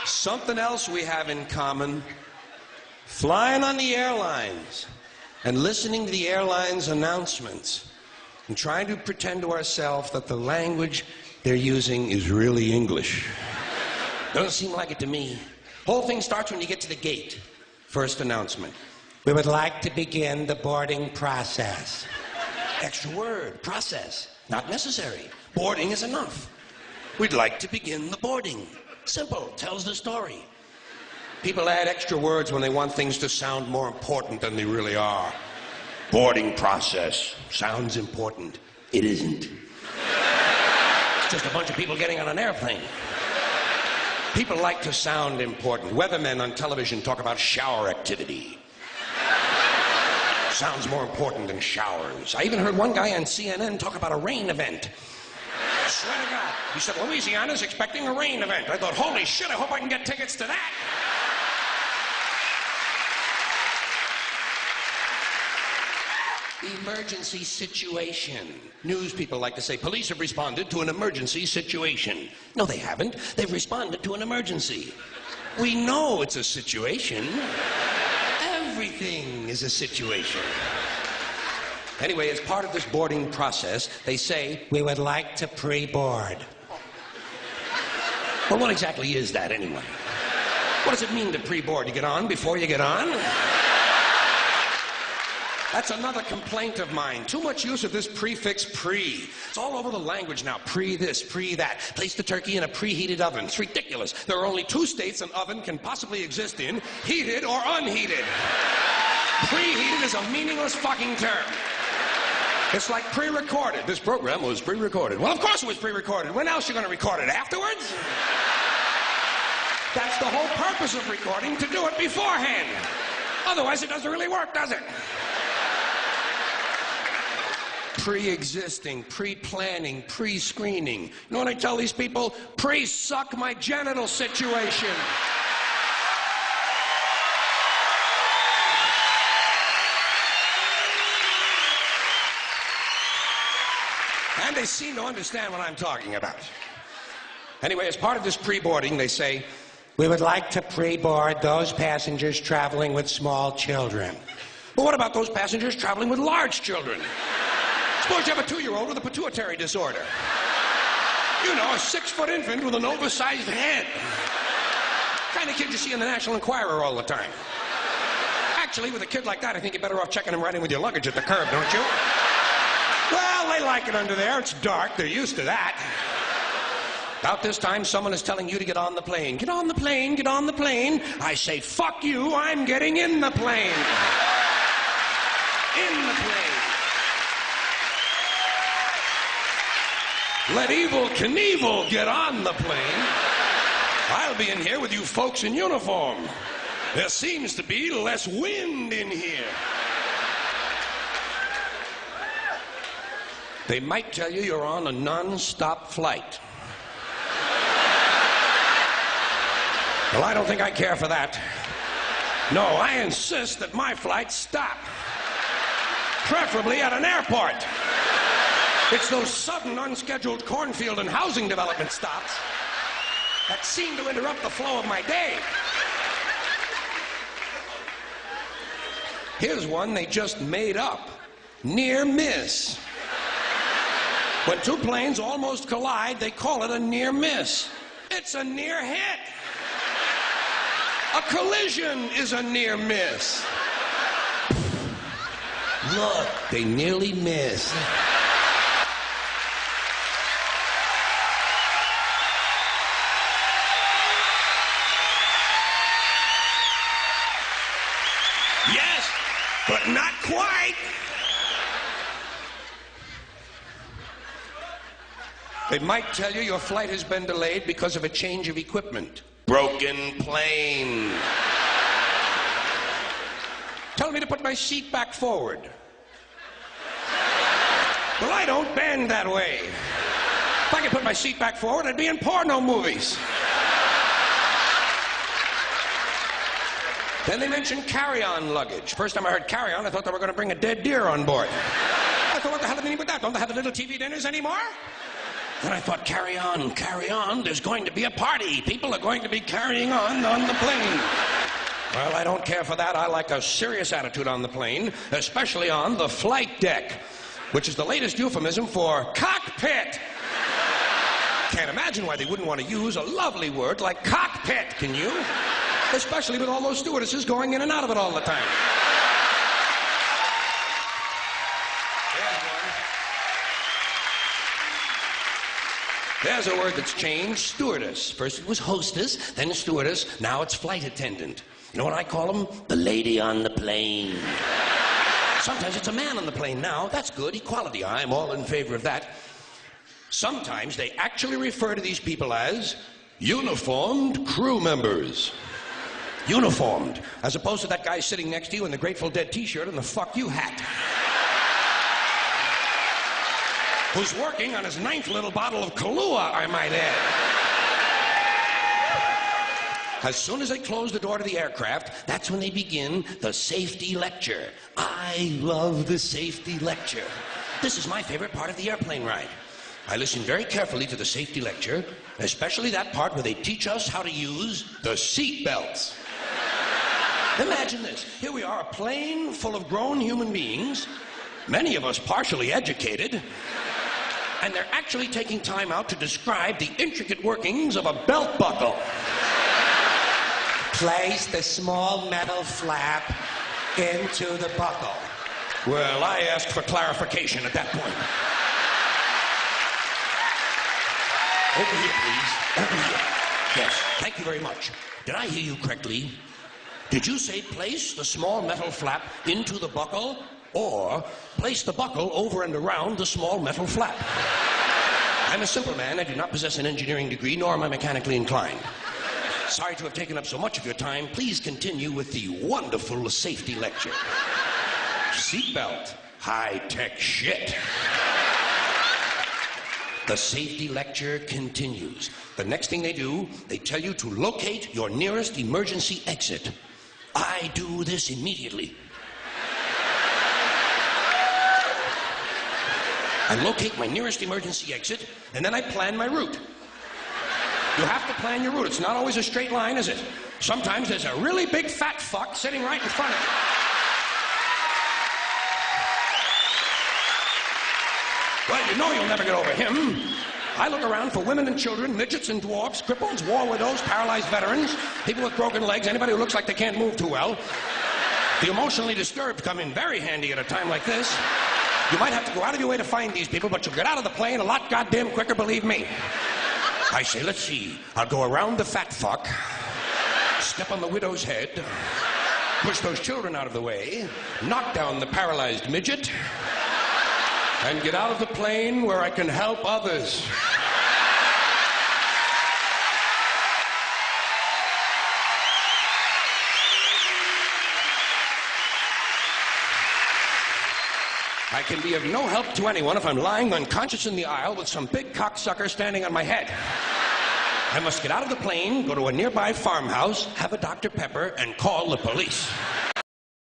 Something else we have in common: flying on the airlines and listening to the airlines' announcements and trying to pretend to ourselves that the language they're using is really English. Doesn't seem like it to me. Whole thing starts when you get to the gate. First announcement: we would like to begin the boarding process. Extra word, process. Not necessary. Boarding is enough. We'd like to begin the boarding. Simple, tells the story. People add extra words when they want things to sound more important than they really are. Boarding process sounds important. It isn't. It's just a bunch of people getting on an airplane. People like to sound important. Weathermen on television talk about shower activity. Sounds more important than showers. I even heard one guy on CNN talk about a rain event. I swear to God. He said, Louisiana's expecting a rain event. I thought, holy shit, I hope I can get tickets to that. Emergency situation. News people like to say, police have responded to an emergency situation. No, they haven't. They've responded to an emergency. We know it's a situation. Everything is a situation. Anyway, as part of this boarding process, they say, we would like to pre-board. Well, what exactly is that anyway? What does it mean to pre-board? You get on before you get on? That's another complaint of mine. Too much use of this prefix pre. It's all over the language now. Pre this, pre that. Place the turkey in a preheated oven. It's ridiculous. There are only two states an oven can possibly exist in: heated or unheated. Preheated is a meaningless fucking term. It's like pre-recorded. This program was pre-recorded. Well, of course it was pre-recorded. When else are you going to record it? Afterwards? That's the whole purpose of recording, to do it beforehand. Otherwise, it doesn't really work, does it? Pre-existing, pre-planning, pre-screening. You know what I tell these people? Pre-suck my genital situation. And they seem to understand what I'm talking about. Anyway, as part of this pre-boarding, they say, we would like to pre-board those passengers traveling with small children. Well, what about those passengers traveling with large children? Suppose you have a 2-year-old with a pituitary disorder. You know, a 6-foot infant with an oversized head. Kind of kid you see in the National Enquirer all the time. Actually, with a kid like that, I think you're better off checking him right in with your luggage at the curb, don't you? Well, they like it under there. It's dark. They're used to that. About this time, someone is telling you to get on the plane. Get on the plane, get on the plane. I say, fuck you, I'm getting in the plane. In the plane. Let Evel Knievel get on the plane. I'll be in here with you folks in uniform. There seems to be less wind in here. They might tell you you're on a non-stop flight. Well, I don't think I care for that. No, I insist that my flights stop. Preferably at an airport. It's those sudden, unscheduled cornfield and housing development stops that seem to interrupt the flow of my day. Here's one they just made up. Near miss. When two planes almost collide, they call it a near miss. It's a near hit. A collision is a near miss. Look, they nearly missed. Yes, but not quite. They might tell you your flight has been delayed because of a change of equipment. Broken plane. Tell me to put my seat back forward. Well, I don't bend that way. If I could put my seat back forward, I'd be in porno movies. Then they mentioned carry-on luggage. First time I heard carry-on, I thought they were going to bring a dead deer on board. I thought, what the hell do they mean with that? Don't they have the little TV dinners anymore? Then I thought, carry on, there's going to be a party. People are going to be carrying on the plane. Well, I don't care for that. I like a serious attitude on the plane, especially on the flight deck, which is the latest euphemism for cockpit. Can't imagine why they wouldn't want to use a lovely word like cockpit, can you? Especially with all those stewardesses going in and out of it all the time. There's a word that's changed, stewardess. First it was hostess, then stewardess, now it's flight attendant. You know what I call them? The lady on the plane. Sometimes it's a man on the plane now. That's good, equality. I'm all in favor of that. Sometimes they actually refer to these people as uniformed crew members. Uniformed, as opposed to that guy sitting next to you in the Grateful Dead t-shirt and the fuck you hat. Who's working on his 9th little bottle of Kahlua, I might add. As soon as they close the door to the aircraft, that's when they begin the safety lecture. I love the safety lecture. This is my favorite part of the airplane ride. I listen very carefully to the safety lecture, especially that part where they teach us how to use the seat belts. Imagine this. Here we are, a plane full of grown human beings, many of us partially educated, and they're actually taking time out to describe the intricate workings of a belt buckle. Place the small metal flap into the buckle. Well, I asked for clarification at that point. Over here, please. Over here. Yes, thank you very much. Did I hear you correctly? Did you say place the small metal flap into the buckle, or place the buckle over and around the small metal flap? I'm a simple man. I do not possess an engineering degree, nor am I mechanically inclined. Sorry to have taken up so much of your time. Please continue with the wonderful safety lecture. Seatbelt. High-tech shit. The safety lecture continues. The next thing they do, they tell you to locate your nearest emergency exit. I do this immediately. I locate my nearest emergency exit, and then I plan my route. You have to plan your route. It's not always a straight line, is it? Sometimes there's a really big fat fuck sitting right in front of you. Well, you know you'll never get over him. I look around for women and children, midgets and dwarfs, cripples, war widows, paralyzed veterans, people with broken legs, anybody who looks like they can't move too well. The emotionally disturbed come in very handy at a time like this. You might have to go out of your way to find these people, but you'll get out of the plane a lot goddamn quicker, believe me. I say, let's see. I'll go around the fat fuck, step on the widow's head, push those children out of the way, knock down the paralyzed midget, and get out of the plane where I can help others. I can be of no help to anyone if I'm lying unconscious in the aisle with some big cocksucker standing on my head. I must get out of the plane, go to a nearby farmhouse, have a Dr. Pepper, and call the police.